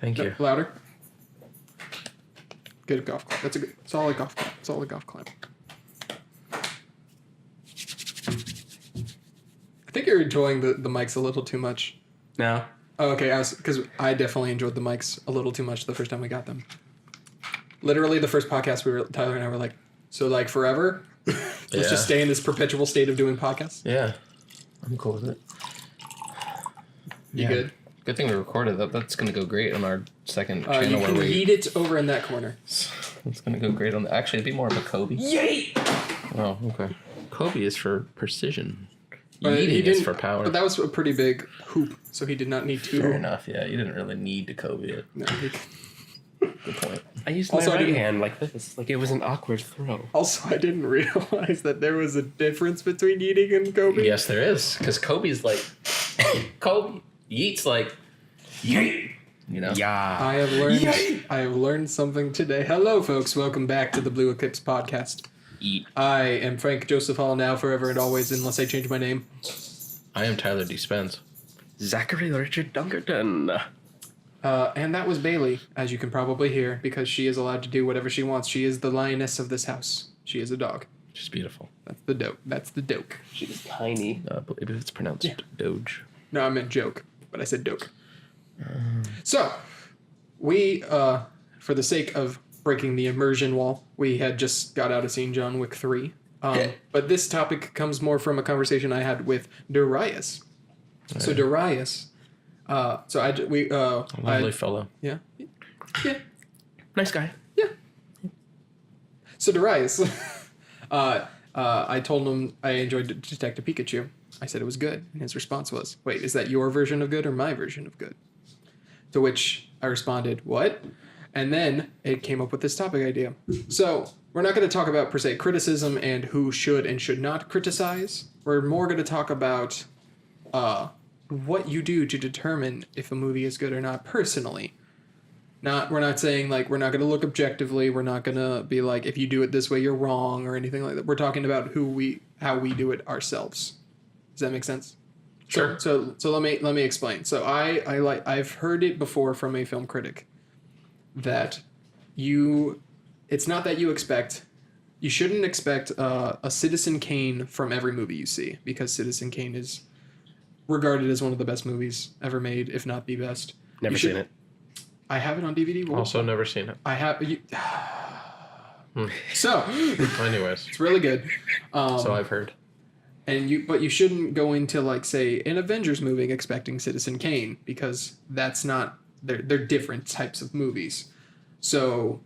Thank you. Louder. Good golf clap. That's a good, solid golf clap. Solid golf clap. I think you're enjoying the mics a little too much. No. Oh, okay, because I definitely enjoyed the mics a little too much the first time we got them. Literally, the first podcast Tyler and I were like, so like forever? Let's just stay in this perpetual state of doing podcasts? Yeah. I'm cool with it. You good? Good thing we recorded that. That's going to go great on our second channel. You can eat it over in that corner. It's going to go great on actually, it'd be more of a Kobe. Yay! Oh, okay. Kobe is for precision. But Eating is for power. But that was a pretty big hoop, so he did not need to. Fair enough, yeah. You didn't really need to Kobe it. No, Good point. I used Also, my I right didn't- hand like this. Like it was an awkward throw. Also, I didn't realize that there was a difference between eating and Kobe. Yes, there is. Because Kobe's like... Kobe. Yeet's like... Yeet! You know? Yeah. I have learned something today. Hello, folks. Welcome back to the Blue Eclipse podcast. Eat. I am Frank Joseph Hall now, forever and always, unless I change my name. I am Tyler D. Spence. Zachary Richard Dunkerton. And that was Bailey, as you can probably hear, because she is allowed to do whatever she wants. She is the lioness of this house. She is a dog. She's beautiful. That's the doke. That's the doke. She's tiny. I believe it's pronounced Doge. No, I meant joke, but I said doke. So, we, for the sake of breaking the immersion wall, we had just got out of seeing John Wick 3. But this topic comes more from a conversation I had with Darius. So Darius, Lovely fellow. yeah. Nice guy. Yeah. So Darius, I told him I enjoyed Detective Pikachu. I said it was good, and his response was, "Wait, is that your version of good or my version of good?" To which I responded, "What?" And then it came up with this topic idea. So we're not going to talk about per se criticism and who should and should not criticize. We're more going to talk about what you do to determine if a movie is good or not personally. We're not saying like we're not going to look objectively. We're not going to be like if you do it this way you're wrong or anything like that. We're talking about how we do it ourselves. Does that make sense? Sure. So let me explain. So I've heard it before from a film critic that it's not that you shouldn't expect a Citizen Kane from every movie you see, because Citizen Kane is regarded as one of the best movies ever made, if not the best. Never seen it. I have it on DVD. Also never seen it. I have. So, Anyways. it's really good. So I've heard. But you shouldn't go into like say an Avengers movie expecting Citizen Kane, because that's not they're different types of movies. So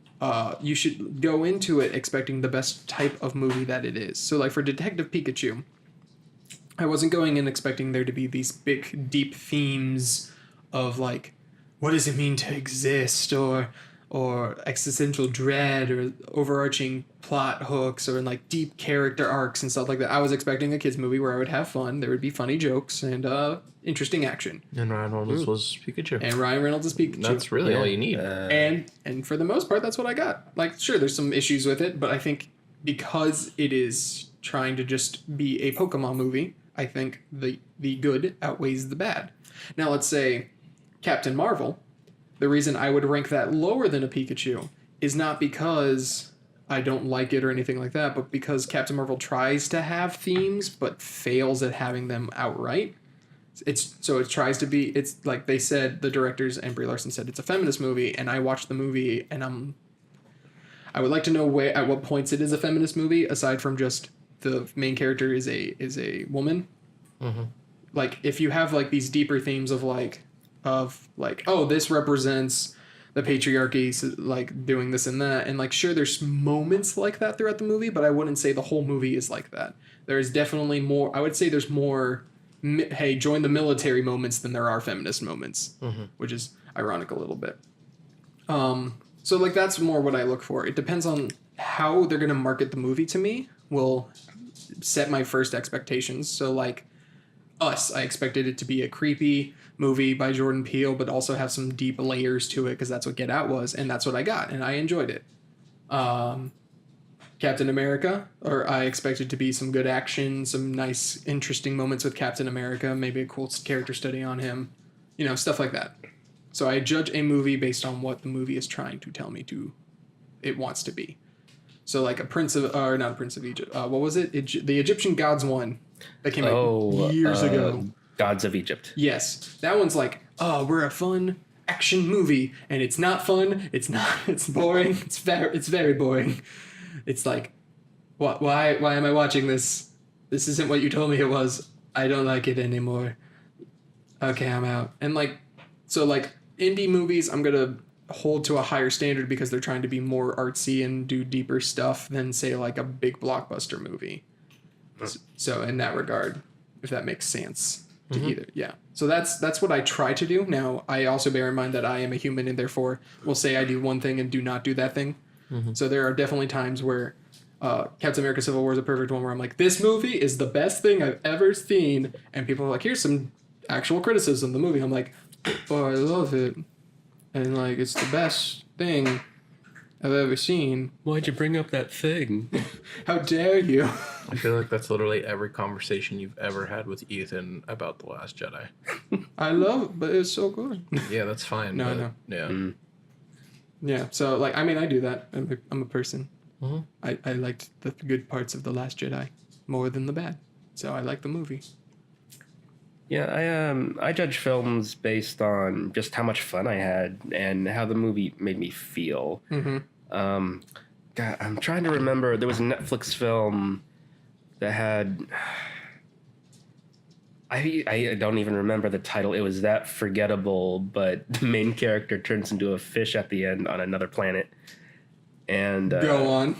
you should go into it expecting the best type of movie that it is. So like for Detective Pikachu, I wasn't going in expecting there to be these big deep themes of like what does it mean to exist or existential dread or overarching plot hooks or like deep character arcs and stuff like that. I was expecting a kids movie where I would have fun. There would be funny jokes and interesting action. And Ryan Reynolds was Pikachu. And Ryan Reynolds is Pikachu. That's really all you need. And for the most part, that's what I got. Like, sure, there's some issues with it, but I think because it is trying to just be a Pokemon movie, I think the good outweighs the bad. Now, let's say Captain Marvel. The reason I would rank that lower than a Pikachu is not because I don't like it or anything like that, but because Captain Marvel tries to have themes but fails at having them outright. It's like they said, the directors and Brie Larson said it's a feminist movie, and I watched the movie and I would like to know at what points it is a feminist movie aside from just the main character is a woman. Mm-hmm. Like if you have like these deeper themes of like oh, this represents the patriarchy, so like doing this and that, and like sure there's moments like that throughout the movie, but I wouldn't say the whole movie is like that. There is definitely more. I would say there's more hey, join the military moments than there are feminist moments, which is ironic a little bit. So like that's more what I look for. It depends on how they're gonna market the movie to me will set my first expectations. So like Us, I expected it to be a creepy movie by Jordan Peele, but also have some deep layers to it because that's what Get Out was, and that's what I got, and I enjoyed it. Captain America, or I expected to be some good action, some nice, interesting moments with Captain America, maybe a cool character study on him, stuff like that. So I judge a movie based on what the movie is trying to tell me it wants to be. So like not a Prince of Egypt. What was it? The Egyptian Gods one that came out years ago. Gods of Egypt. Yes, that one's like, oh, we're a fun action movie, and it's not fun. It's not. It's boring. It's very boring. It's like, what? Why am I watching this? This isn't what you told me it was. I don't like it anymore. Okay, I'm out. And like, so like indie movies, I'm gonna hold to a higher standard because they're trying to be more artsy and do deeper stuff than say like a big blockbuster movie. So in that regard, if that makes sense to either, yeah. So that's what I try to do. Now I also bear in mind that I am a human and therefore will say I do one thing and do not do that thing. So there are definitely times where Captain America Civil War is a perfect one where I'm like, this movie is the best thing I've ever seen, and people are like, here's some actual criticism of the movie. I'm like, oh, I love it, and like it's the best thing I've ever seen. Why'd you bring up that thing? How dare you? I feel like that's literally every conversation you've ever had with Ethan about The Last Jedi. I love it, but it's so good. Yeah, that's fine. No. Yeah. Yeah, so like I mean I do that. I'm a person. Mhm. I liked the good parts of The Last Jedi more than the bad, so I like the movie. Yeah, I judge films based on just how much fun I had and how the movie made me feel. God, I'm trying to remember. There was a Netflix film that had. I don't even remember the title. It was that forgettable, but the main character turns into a fish at the end on another planet. And Go on.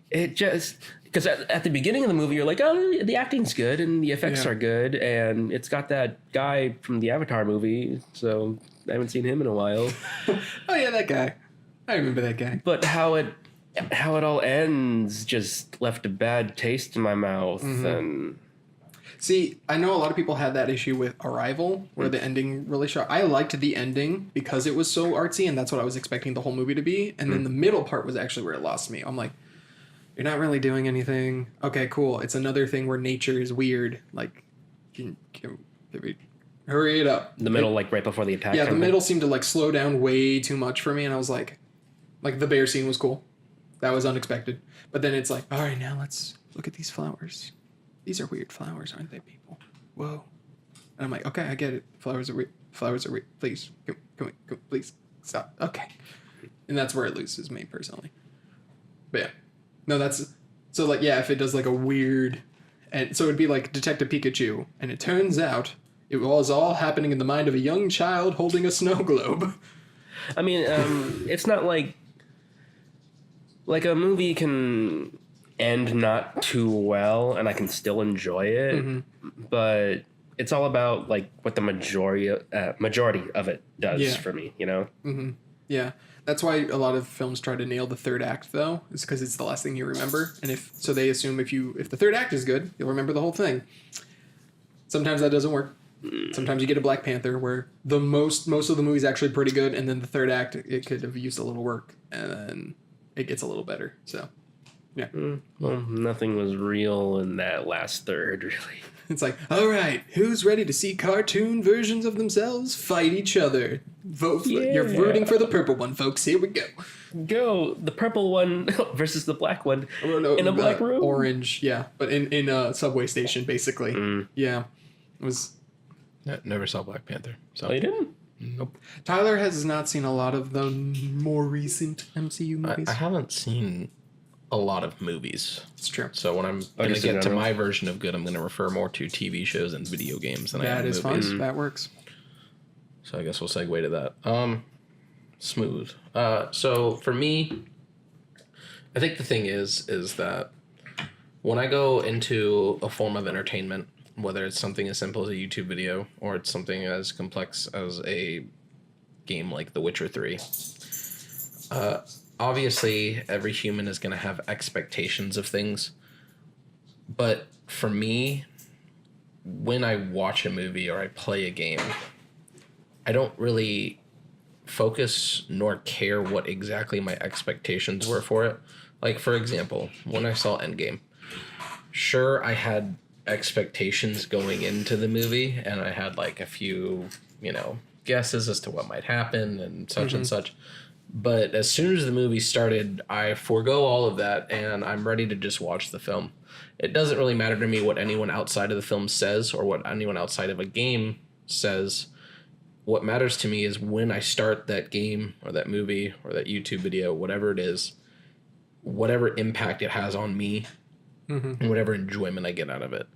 it just because at the beginning of the movie you're like, oh, the acting's good and the effects are good, and it's got that guy from the Avatar movie, so I haven't seen him in a while. Oh yeah, that guy. I remember that guy. But how it all ends just left a bad taste in my mouth. And See, I know a lot of people had that issue with Arrival, where the ending really shot. I liked the ending because it was so artsy, and that's what I was expecting the whole movie to be. And then the middle part was actually where it lost me. I'm like, you're not really doing anything. Okay, cool. It's another thing where nature is weird. Like, can we hurry it up? the middle, like right before the attack. Yeah, the kind of middle seemed to like slow down way too much for me, and I was like the bear scene was cool. That was unexpected. But then it's like, all right, now let's look at these flowers. These are weird flowers, aren't they, people? Whoa. And I'm like, okay, I get it. Flowers are weird. Flowers are weird. Please, can we, please stop. Okay. And that's where it loses me personally. But yeah. No, that's so like, yeah, if it does like a weird, and so it'd be like Detective Pikachu, and it turns out it was all happening in the mind of a young child holding a snow globe. I mean, it's not like a movie can end not too well and I can still enjoy it, but it's all about like what the majority of it does for me, you know? Yeah. That's why a lot of films try to nail the third act, though, is because it's the last thing you remember, and so they assume if the third act is good, you'll remember the whole thing. Sometimes that doesn't work. Sometimes you get a Black Panther where the most of the movie's actually pretty good, and then the third act it could have used a little work, and then it gets a little better. So, yeah. Well, nothing was real in that last third, really. It's like, all right, who's ready to see cartoon versions of themselves fight each other? Vote. You're rooting for the purple one, folks. Here we go. Go the purple one versus the black one in a black room. Orange, yeah, but in a subway station, basically. Yeah, it was. Never saw Black Panther. So. Oh, you didn't? Nope. Tyler has not seen a lot of the more recent MCU movies. I haven't seen a lot of movies. It's true. So when I'm going to get to my version of good, I'm going to refer more to TV shows and video games than I am movies. That is fun. That works. So I guess we'll segue to that. Smooth. So for me, I think the thing is that when I go into a form of entertainment, whether it's something as simple as a YouTube video or it's something as complex as a game like The Witcher 3, obviously every human is going to have expectations of things. But for me, when I watch a movie or I play a game, I don't really focus nor care what exactly my expectations were for it. Like, for example, when I saw Endgame, sure, I had expectations going into the movie, and I had, like, a few, guesses as to what might happen and such and such. But as soon as the movie started, I forego all of that and I'm ready to just watch the film. It doesn't really matter to me what anyone outside of the film says or what anyone outside of a game says. What matters to me is when I start that game or that movie or that YouTube video, whatever it is, whatever impact it has on me and whatever enjoyment I get out of it.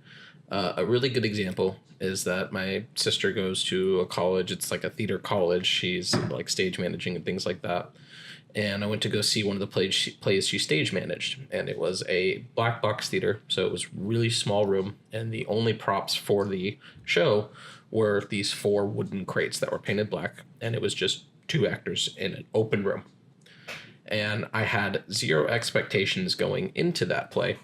A really good example is that my sister goes to a college. It's like a theater college. She's like stage managing and things like that. And I went to go see one of the plays she stage managed. And it was a black box theater. So it was really small room. And the only props for the show were these 4 wooden crates that were painted black. And it was just 2 actors in an open room. And I had 0 expectations going into that play.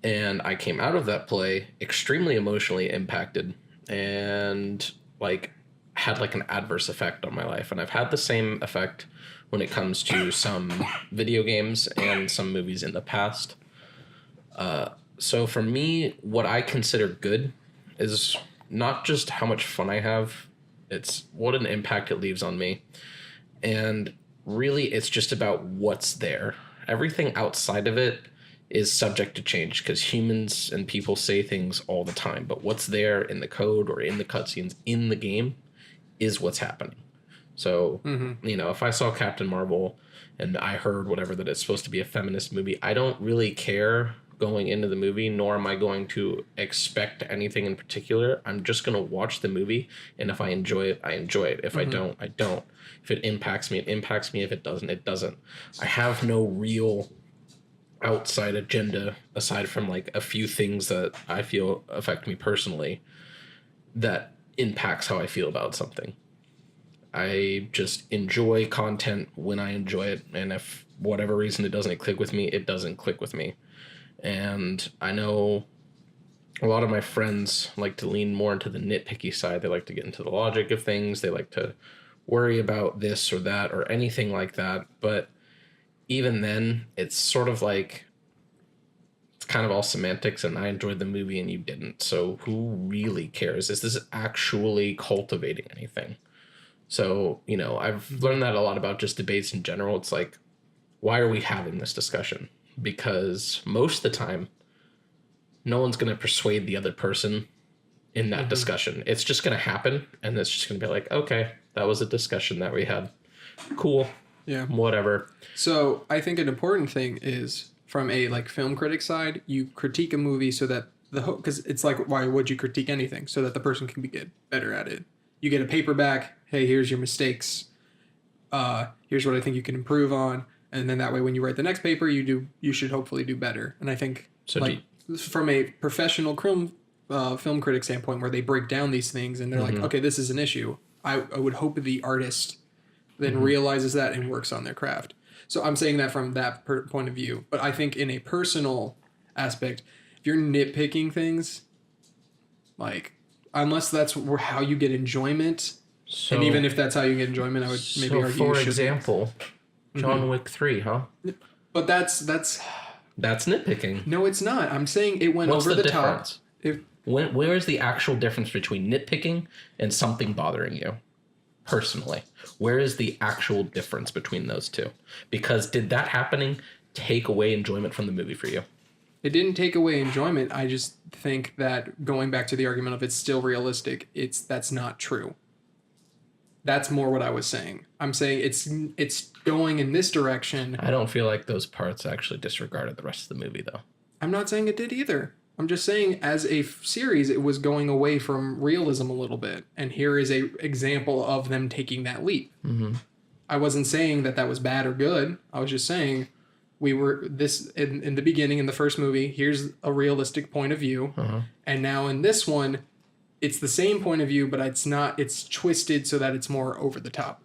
And I came out of that play extremely emotionally impacted and like had like an adverse effect on my life. And I've had the same effect when it comes to some video games and some movies in the past. So for me, what I consider good is not just how much fun I have, it's what an impact it leaves on me. And really, it's just about what's there. Everything outside of it is subject to change because humans and people say things all the time. But what's there in the code or in the cutscenes in the game is what's happening. So, you know, if I saw Captain Marvel and I heard whatever that it's supposed to be a feminist movie, I don't really care going into the movie, nor am I going to expect anything in particular. I'm just going to watch the movie. And if I enjoy it, I enjoy it. If I don't, I don't. If it impacts me, it impacts me. If it doesn't, it doesn't. I have no real outside agenda aside from like a few things that I feel affect me personally that impacts how I feel about something. I just enjoy content when I enjoy it, and if whatever reason it doesn't click with me, it doesn't click with me. And I know a lot of my friends like to lean more into the nitpicky side. They like to get into the logic of things. They like to worry about this or that or anything like that. But even then, it's sort of like, it's kind of all semantics, and I enjoyed the movie and you didn't. So who really cares? Is this actually cultivating anything? So, you know, I've learned that a lot about just debates in general. It's like, why are we having this discussion? Because most of the time, no one's going to persuade the other person in that discussion. It's just going to happen, and it's just going to be like, okay, that was a discussion that we had. Cool. Yeah. Whatever. So I think an important thing is from a like film critic side, you critique a movie so that because it's like, why would you critique anything? So that the person can get better at it. You get a paperback. Hey, here's your mistakes. Here's what I think you can improve on. And then that way, when you write the next paper, you should hopefully do better. And I think So from a professional film critic standpoint, where they break down these things and they're like, okay, this is an issue. I would hope the artist then realizes that and works on their craft. So I'm saying that from that point of view. But I think in a personal aspect, if you're nitpicking things, like, unless that's how you get enjoyment, So, and even if that's how you get enjoyment, I would maybe argue for you shouldn't. example, John Wick 3, huh? But that's That's nitpicking. no, it's not. I'm saying it went What's over the the top. difference? If Where is the actual difference between nitpicking and something bothering you? Personally, where is the actual difference between those two? Because did that happening take away enjoyment from the movie for you? it didn't take away enjoyment, I just think that going back to the argument of it's still realistic, that's not true. That's more what I was saying. I'm saying it's going in this direction. I don't feel like those parts actually disregarded the rest of the movie, though. I'm not saying it did either. I'm just saying as a series, it was going away from realism a little bit. And here is a example of them taking that leap. I wasn't saying that was bad or good. I was just saying we were this in the beginning, in the first movie, here's a realistic point of view. And now in this one, it's the same point of view, but it's twisted so that it's more over the top.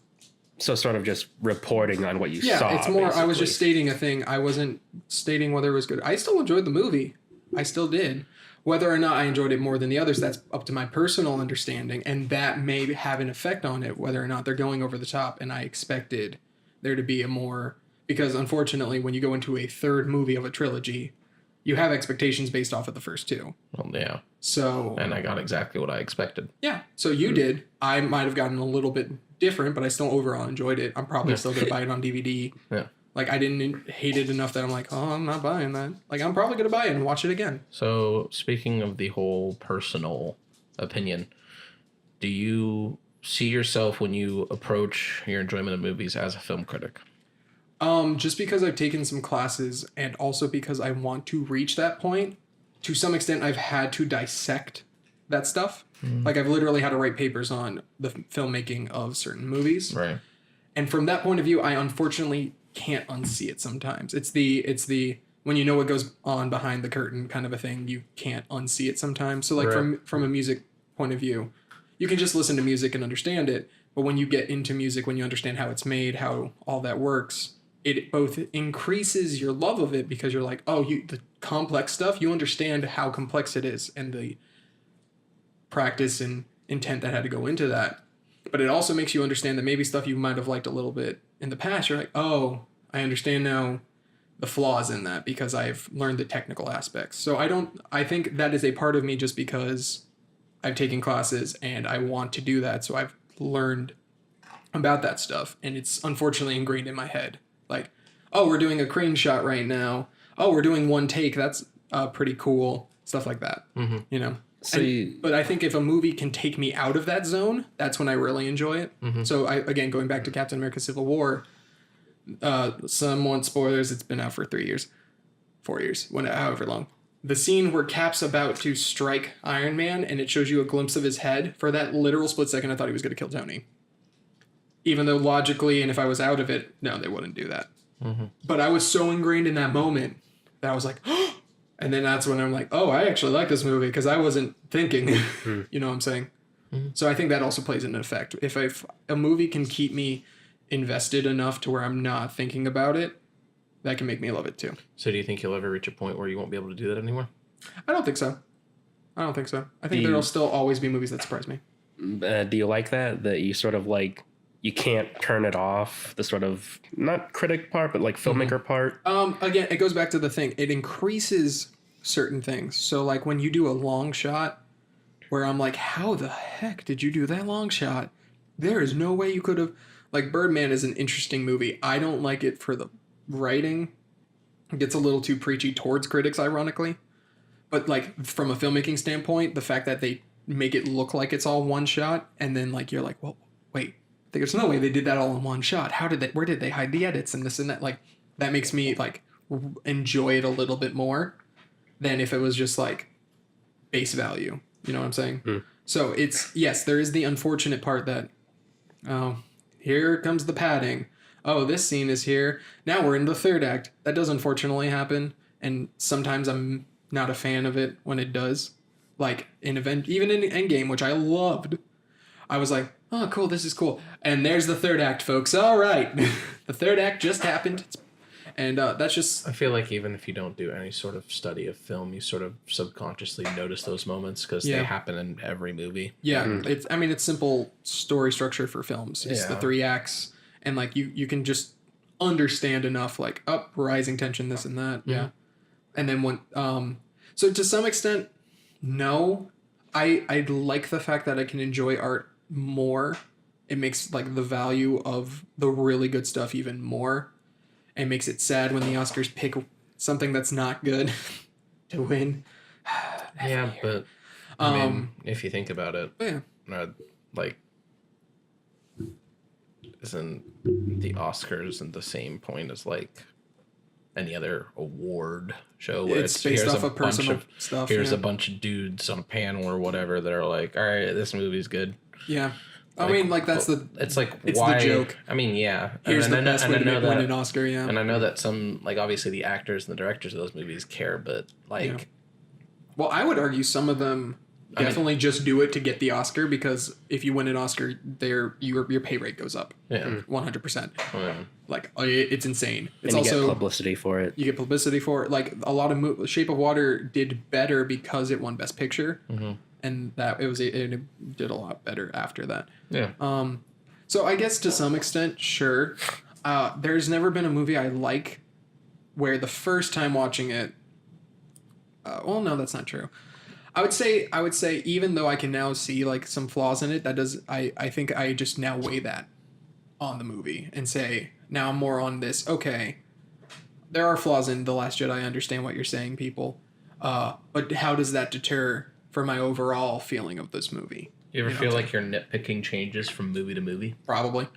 So sort of just reporting on what you saw. Yeah, it's more, I was basically. just stating a thing. I wasn't stating whether it was good. I still enjoyed the movie. I still did. Whether or not I enjoyed it more than the others, that's up to my personal understanding. And that may have an effect on it, whether or not they're going over the top. And I expected there to be a more... Because unfortunately, when you go into a third movie of a trilogy, you have expectations based off of the first two. Well, yeah. So And I got exactly what I expected. yeah, so you did. I might have gotten a little bit different, but I still overall enjoyed it. I'm probably still gonna buy it on DVD. Yeah. Like I didn't hate it enough that I'm like, oh, I'm not buying that. Like I'm probably gonna buy it and watch it again. So speaking of the whole personal opinion, do you see yourself when you approach your enjoyment of movies as a film critic? Just because I've taken some classes and also because I want to reach that point, to some extent I've had to dissect that stuff. Like I've literally had to write papers on the filmmaking of certain movies. Right. And from that point of view, I unfortunately can't unsee it sometimes. It's the when you know what goes on behind the curtain kind of a thing, you can't unsee it sometimes. So like Right. from a music point of view, you can just listen to music and understand it, but when you get into music, when you understand how it's made, how all that works, it both increases your love of it because you're like, oh, the complex stuff, you understand how complex it is and the practice and intent that had to go into that. But it also makes you understand that maybe stuff you might have liked a little bit in the past, you're like, oh, I understand now the flaws in that because I've learned the technical aspects. So I think that is a part of me just because I've taken classes and I want to do that. So I've learned about that stuff and it's unfortunately ingrained in my head. Like, oh, we're doing a crane shot right now. Oh, we're doing one take. That's pretty cool. Stuff like that, you know? So But I think if a movie can take me out of that zone, that's when I really enjoy it. So again, going back to Captain America Civil War, some want spoilers. It's been out for 3 years, 4 years, however long. The scene where Cap's about to strike Iron Man and it shows you a glimpse of his head, for that literal split second, I thought he was going to kill Tony. Even though logically, and if I was out of it, no, they wouldn't do that. But I was so ingrained in that moment that I was like, oh! And then that's when I'm like, oh, I actually like this movie because I wasn't thinking. You know what I'm saying? So I think that also plays an effect. If a movie can keep me invested enough to where I'm not thinking about it, that can make me love it too. So do you think you'll ever reach a point where you won't be able to do that anymore? I don't think so. I think there'll still always be movies that surprise me. do you like that you sort of like, you can't turn it off, the sort of not critic part, but like filmmaker part? Again, it goes back to the thing. It increases certain things. So like when you do a long shot where I'm like, how the heck did you do that long shot? There is no way you could have. Like Birdman is an interesting movie. I don't like it for the writing. It gets a little too preachy towards critics, ironically. But like from a filmmaking standpoint, the fact that they make it look like it's all one shot and then like you're like, well, wait, there's no way they did that all in one shot. Where did they hide the edits and this and that? Like that makes me like enjoy it a little bit more than if it was just like base value. You know what I'm saying? So it's, yes, there is the unfortunate part that, oh, here comes the padding. Oh, this scene is here. Now we're in the third act. That does unfortunately happen. And sometimes I'm not a fan of it when it does. Like even in Endgame, which I loved, I was like, oh, cool, this is cool. And there's the third act, folks. All right. The third act just happened. And that's just... I feel like even if you don't do any sort of study of film, you sort of subconsciously notice those moments because they happen in every movie. Yeah, it's simple story structure for films. It's the 3 acts. And like you can just understand enough like rising tension, this and that. Yeah. And then when so to some extent, no. I like the fact that I can enjoy art more. It makes like the value of the really good stuff even more. And makes it sad when the Oscars pick something that's not good to win. Yeah, but I mean, if you think about it, like, isn't the Oscars isn't the same point as like any other award show where it's based off of personal stuff. Here's a bunch of dudes on a panel or whatever that are like, all right, this movie's good. Yeah. I mean, like it's why, the joke. I mean, yeah. Here's the best way to win an Oscar, yeah. And I know that some, like, obviously the actors and the directors of those movies care, but like... Yeah. Well, I would argue some of them definitely just do it to get the Oscar because if you win an Oscar, your pay rate goes up. Yeah. 100%. Yeah. Like, it's insane. It's and you get publicity for it. You get publicity for it. Like, a lot of... Shape of Water did better because it won Best Picture. Mm-hmm. And that it did a lot better after that. Yeah. So I guess to some extent, sure. There's never been a movie I like where the first time watching it, well, no, that's not true. I would say even though I can now see like some flaws in it, I think I just now weigh that on the movie and say now I'm more on this. Okay, there are flaws in The Last Jedi. I understand what you're saying, people. But how does that deter from my overall feeling of this movie? You ever feel like you're nitpicking changes from movie to movie? Probably.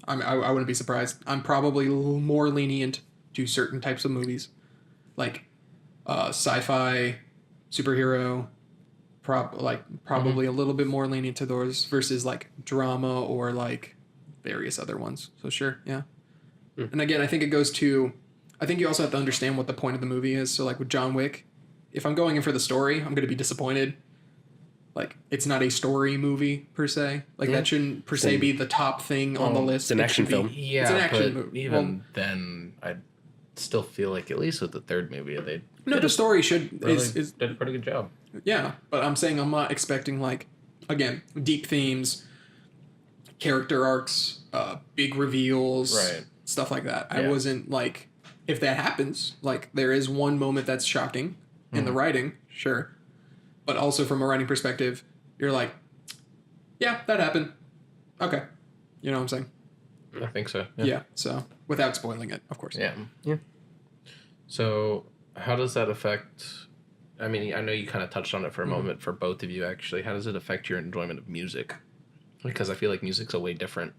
I wouldn't be surprised. I'm probably more lenient to certain types of movies, like sci-fi, superhero. Probably a little bit more lenient to those versus like drama or like various other ones. So sure, yeah. And again, I think it goes to. I think you also have to understand what the point of the movie is. So like with John Wick, if I'm going in for the story, I'm going to be disappointed. Like, it's not a story movie per se. Like that shouldn't per se be the top thing on the list. It's an action film. Yeah, it's an action but movie. Even then, I still feel like at least with the third movie, The story should did a pretty good job. Yeah, but I'm saying I'm not expecting like, again, deep themes, character arcs, big reveals, Right. stuff like that. Yeah. I wasn't like, if that happens, like there is one moment that's shocking in the writing, sure. But also from a writing perspective, you're like, yeah, that happened. Okay. You know what I'm saying? I think so. Yeah. So without spoiling it, of course. Yeah. Yeah. So how does that affect? I mean, I know you kind of touched on it for a moment for both of you. Actually, how does it affect your enjoyment of music? Because I feel like music's a way different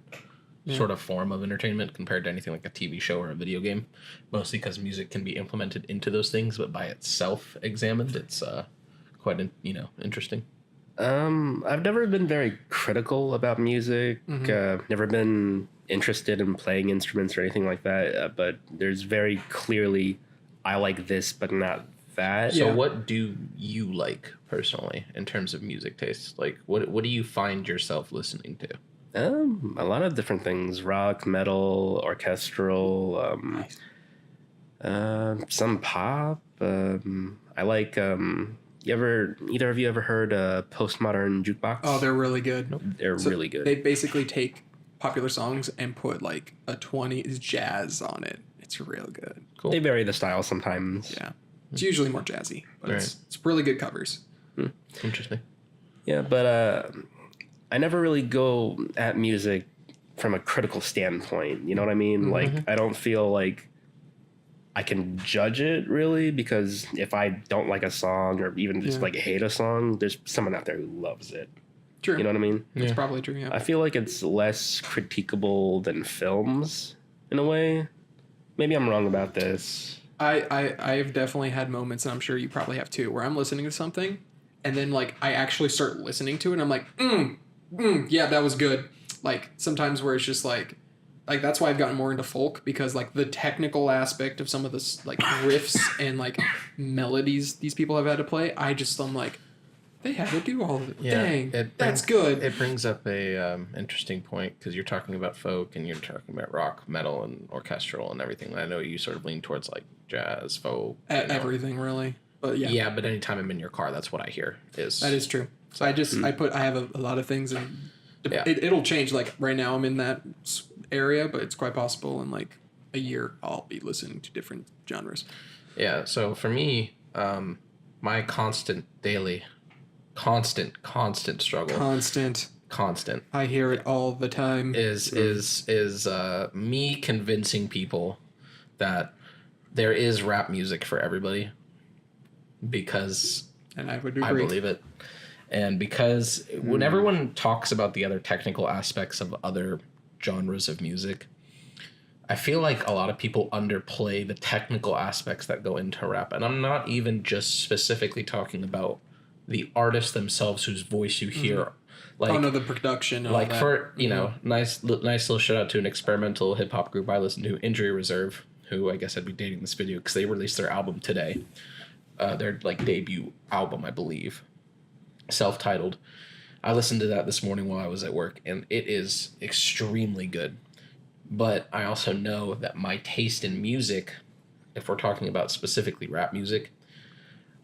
sort of form of entertainment compared to anything like a TV show or a video game. Mostly because music can be implemented into those things, but by itself examined, it's quite interesting. I've never been very critical about music. Never been interested in playing instruments or anything like that. But there's very clearly, I like this, but not that. So what do you like personally in terms of music taste? Like, what do you find yourself listening to? A lot of different things: rock, metal, orchestral, some pop. I like. Either of you ever heard Postmodern Jukebox? Oh, they're really good. They're really good. They basically take popular songs and put like a 20s jazz on it. It's real good. Cool. They vary the style sometimes. Yeah. It's usually more jazzy, but Right. it's really good covers. Interesting. Yeah, but I never really go at music from a critical standpoint. You know what I mean? Like, I don't feel like I can judge it really, because if I don't like a song or even just like hate a song, there's someone out there who loves it. True. You know what I mean? It's probably true, yeah. I feel like it's less critiquable than films in a way. Maybe I'm wrong about this. I've definitely had moments, and I'm sure you probably have too, where I'm listening to something, and then like I actually start listening to it, and I'm like, yeah, that was good. Like sometimes where it's just like that's why I've gotten more into folk, because like the technical aspect of some of this like riffs and like melodies these people have had to play, I'm like, they had to do all of it. Yeah, Dang, that's good. It brings up a interesting point, because you're talking about folk and you're talking about rock, metal, and orchestral and everything. And I know you sort of lean towards like jazz, folk, Everything really, but yeah. Yeah, but anytime I'm in your car, that's what I hear. That is true. So I have a lot of things, and it'll change. Like right now I'm in that area, but it's quite possible in like a year I'll be listening to different genres. Yeah. So for me, my constant struggle. Constant. I hear it all the time. Is me convincing people that there is rap music for everybody, because And I would agree. I believe it. And because when everyone talks about the other technical aspects of other genres of music, I feel like a lot of people underplay the technical aspects that go into rap. And I'm not even just specifically talking about the artists themselves whose voice you hear. Like, the production. And like all that. for, nice little shout out to an experimental hip hop group I listen to, Injury Reserve, who I guess I'd be dating this video because they released their album today. Their like debut album, I believe, self-titled. I listened to that this morning while I was at work, and it is extremely good. But I also know that my taste in music, if we're talking about specifically rap music,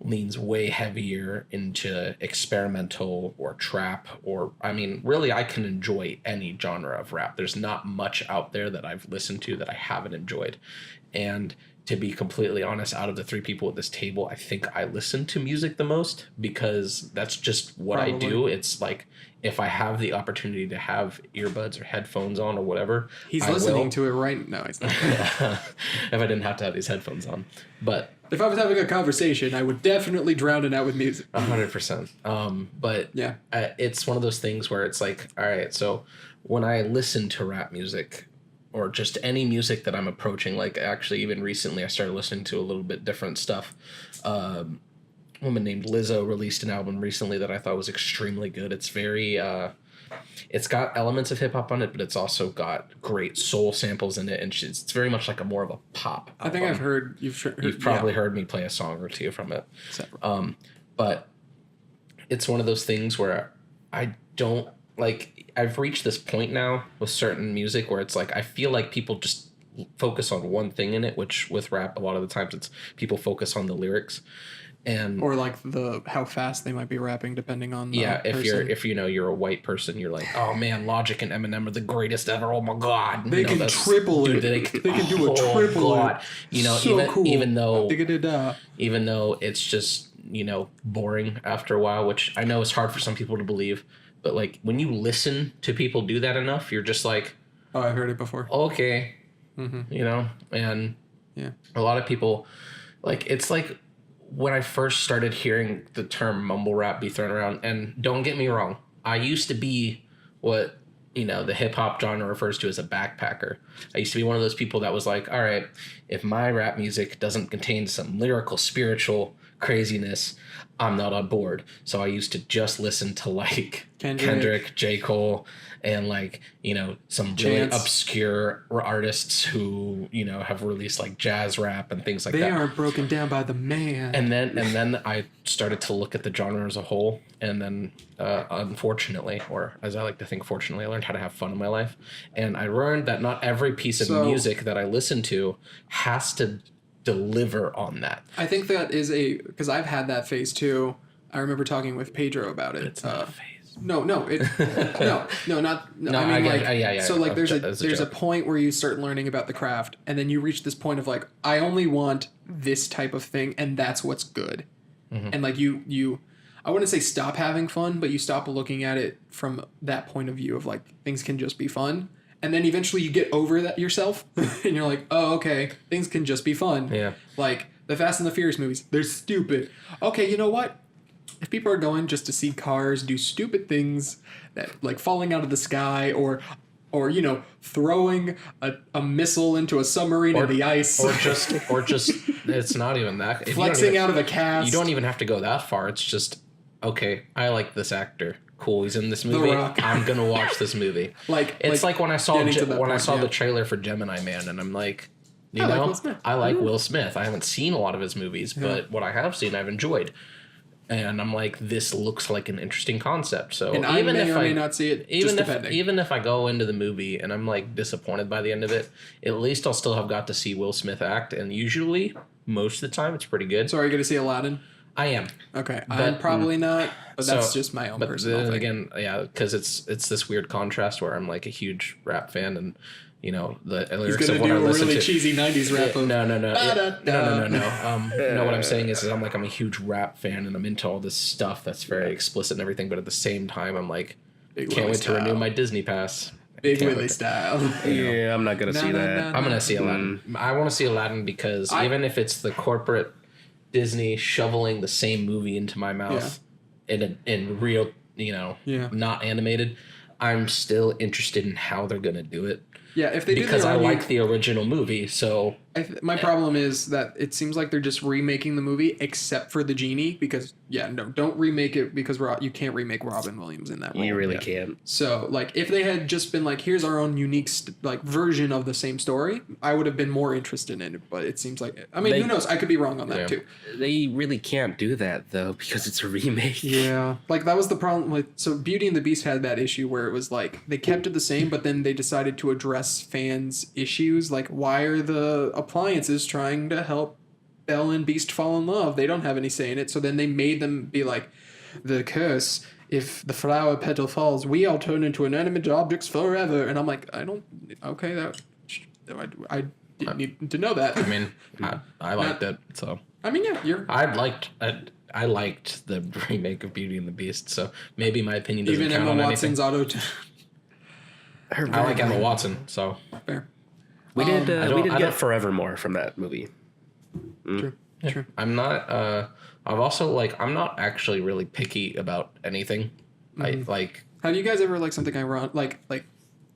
leans way heavier into experimental or trap, or, I mean, really I can enjoy any genre of rap. There's not much out there that I've listened to that I haven't enjoyed. And to be completely honest, out of the three people at this table, I think I listen to music the most because that's just what I do. It's like if I have the opportunity to have earbuds or headphones on or whatever, He's listening to it right now. He's not. If I didn't have to have these headphones on, but If I was having a conversation, I would definitely drown it out with music. 100%. But yeah, it's one of those things where it's like, all right, so when I listen to rap music or just any music that I'm approaching, like actually even recently I started listening to a little bit different stuff. A woman named Lizzo released an album recently that I thought was extremely good. It's very, it's got elements of hip hop on it, but it's also got great soul samples in it, and it's very much like more of a pop album. I think I've heard you've probably heard me play a song or two from it. But it's one of those things where I don't like. I've reached this point now with certain music where it's like I feel like people just focus on one thing in it, which with rap a lot of the times it's people focus on the lyrics. And or like how fast they might be rapping depending on the person. if you're a white person, you're like, oh man, Logic and Eminem are the greatest ever. Oh my god, they can triple it. They can do a triple it. So cool. even though it's just boring after a while, which I know is hard for some people to believe, but like when you listen to people do that enough, you're just like, oh, I've heard it before. Okay, and yeah, a lot of people like it's like. When I first started hearing the term mumble rap be thrown around, and don't get me wrong, I used to be what, the hip hop genre refers to as a backpacker. I used to be one of those people that was like, all right, if my rap music doesn't contain some lyrical, spiritual craziness, I'm not on board. So I used to just listen to like Kendrick, J. Cole, and like, some really obscure artists who, have released like jazz rap and things like that. They aren't broken down by the man. And then I started to look at the genre as a whole. And then unfortunately, or as I like to think fortunately, I learned how to have fun in my life. And I learned that not every piece of music that I listen to has to deliver on that. I think that is because I've had that phase too. I remember talking with Pedro about it. It's not a phase. No, I mean, like, so like there's a point where you start learning about the craft, and then you reach this point of like, I only want this type of thing, and that's what's good. Mm-hmm. And like you, I wouldn't say stop having fun, but you stop looking at it from that point of view of like things can just be fun. And then eventually you get over that yourself, and you're like, oh, okay, things can just be fun. Yeah. Like the Fast and the Furious movies, they're stupid. Okay, you know what? If people are going just to see cars do stupid things, that like falling out of the sky or throwing a missile into a submarine in the ice, or just it's not even that. Flexing out of a cast. You don't even have to go that far. It's just okay. I like this actor. Cool, he's in this movie. I'm gonna watch this movie. It's like when I saw the trailer for Gemini Man, and I'm like, I like Will Smith. I haven't seen a lot of his movies, but what I have seen, I've enjoyed. And I'm like, this looks like an interesting concept. So and even if I may not see it, even if I go into the movie and I'm like disappointed by the end of it, at least I'll still have got to see Will Smith act. And usually, most of the time, it's pretty good. So are you going to see Aladdin? I am. Okay, I'm probably not, but that's just my own personal thing. Again, yeah, because it's this weird contrast where I'm like a huge rap fan and. The lyrics of what I listen to. He's gonna do a really cheesy '90s rap. No. No. What I'm saying is I'm a huge rap fan and I'm into all this stuff that's very explicit and everything. But at the same time, I'm like, can't wait to renew my Disney pass. Big Willie style. Yeah, I'm not gonna see that. I'm gonna see Aladdin. I want to see Aladdin because even if it's the corporate Disney shoveling the same movie into my mouth in real, not animated, I'm still interested in how they're gonna do it. Yeah, if they because I like the original movie, so my problem is that it seems like they're just remaking the movie except for the genie because don't remake it because you can't remake Robin Williams in that role. You really can't. So like if they had just been like here's our own unique version of the same story, I would have been more interested in it. But it seems like who knows? I could be wrong on that too. They really can't do that though because it's a remake. Yeah, like that was the problem. Like so, Beauty and the Beast had that issue where it was like they kept it the same, but then they decided to address fans' issues. Like why are the appliances trying to help Belle and Beast fall in love? They don't have any say in it. So then they made them be like, the curse, if the flower petal falls, we all turn into inanimate objects forever. And I'm like, didn't need to know that. I mean, I liked it, so. I mean, yeah, I liked the remake of Beauty and the Beast, so maybe my opinion doesn't even count Emma on Watson's anything. I like Emma Watson, so. Fair. We did I get don't- Forevermore from that movie. True. True. I'm not. I've also like. I'm not actually really picky about anything. I like. Have you guys ever like something ironic, like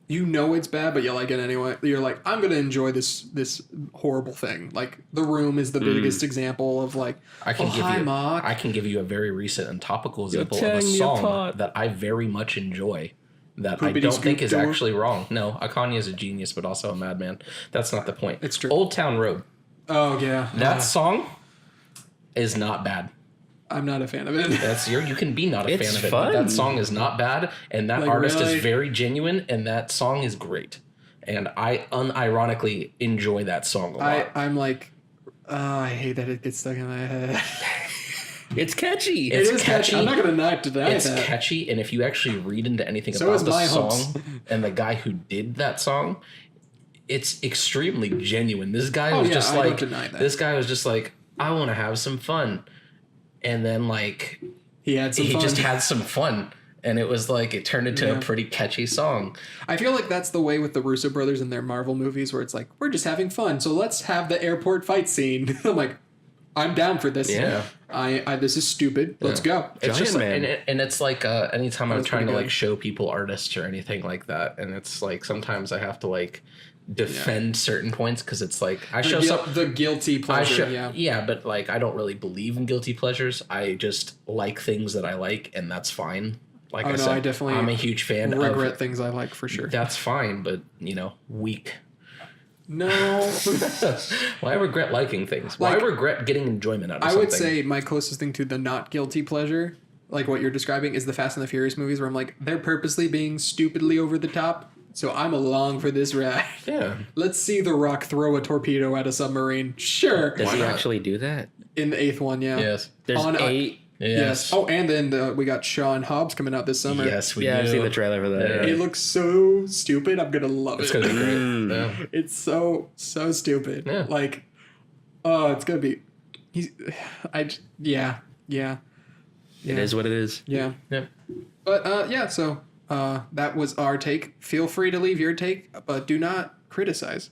you know it's bad, but you like it anyway? You're like, I'm gonna enjoy this horrible thing. Like The Room is the biggest example of like. I can give hi, you. Mark. I can give you a very recent and topical example of a tearing me song apart. that I very much enjoy. That I Poopity don't think is scoop door. actually wrong. No, Kanye is a genius, but also a madman. That's not the point. It's true. Old Town Road. Oh yeah, That song is not bad. I'm not a fan of it. You can be not a It's fan of it. fun. But that song is not bad, and that Like, artist really? is very genuine, and that song is great. And I unironically enjoy that song a lot. I'm like, I hate that it gets stuck in my head. It's catchy. It's It is catchy. I'm not gonna deny It's that. catchy, and if you actually read into anything So about is the My song Humps. and the guy who did that song, it's extremely genuine. This guy was yeah, just I don't like, deny that. this guy was just like, I want to have some fun, and then like He had some he fun. just had some fun, and it was like it turned into Yeah. a pretty catchy song. I feel like that's the way with the Russo brothers and their Marvel movies, where it's like, we're just having fun, so let's have the airport fight scene. I'm like, I'm down for this. Yeah. I this is stupid. Let's go. It's Giant just like, Man. and it's like anytime I'm That's trying to pretty like good. show people artists or anything like that, and it's like sometimes I have to like defend certain points because it's like I show some. The guilty pleasure. Yeah, but like I don't really believe in guilty pleasures. I just like things that I like, and that's fine. Like Oh, I no, said, I definitely I'm a huge fan regret of. things I like for sure. That's fine, but weak. No. Why regret liking things? Why Like, regret getting enjoyment out of I something? would say my closest thing to the not guilty pleasure, like what you're describing, is the Fast and the Furious movies, where I'm like, they're purposely being stupidly over the top, so I'm along for this ride. Yeah. Let's see The Rock throw a torpedo at a submarine. Sure. Does he not? actually do that? In the 8th one, yeah. Yes. There's On, 8. Yes. Oh, and then we got Sean Hobbs coming out this summer. Yes, we Yeah, I've do. seen the trailer for that. Yeah. It looks so stupid. I'm gonna love It's it. gonna be great. Yeah. It's so stupid. Yeah. Like, oh, it's gonna be. Yeah. It is what it is. Yeah. Yeah. But yeah. So that was our take. Feel free to leave your take, but do not criticize.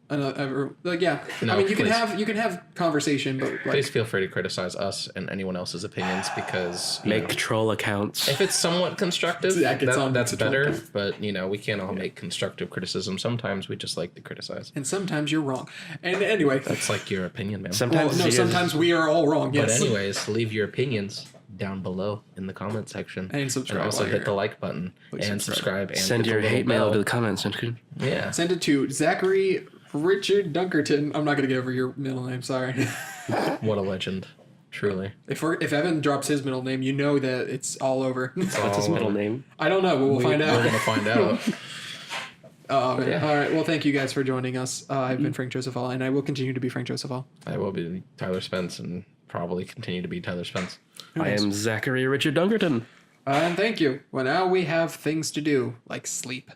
Like yeah. No, I mean, you please. can have conversation, but like, Please feel free to criticize us and anyone else's opinions because you Make know, troll accounts. if it's somewhat constructive, That gets on that's to better. Twitter. But we can't all make constructive criticism. Sometimes we just like to criticize. and sometimes you're wrong. And anyway, That's like your opinion, man. well, Sometimes no, he is- sometimes we are all wrong. But Yes. anyways, leave your opinions down below in the comment section And subscribe And also while hit you're the like button Please and subscribe and Send hit the your little hate mail bell. to the comment section. Yeah. Send it to Zachary Richard Dunkerton. I'm not gonna give over your middle name. Sorry. What a legend. Truly. If Evan drops his middle name, you know that it's all over. What's his all middle over. name? I don't know, but we'll find We're out. gonna find out. Oh, man. Yeah. All right. Well, thank you guys for joining us. I've been Frank Joseph Hall, and I will continue to be Frank Joseph Hall. I will be Tyler Spence and probably continue to be Tyler Spence. I am Zachary Richard Dunkerton. And thank you. Well, now we have things to do, like sleep.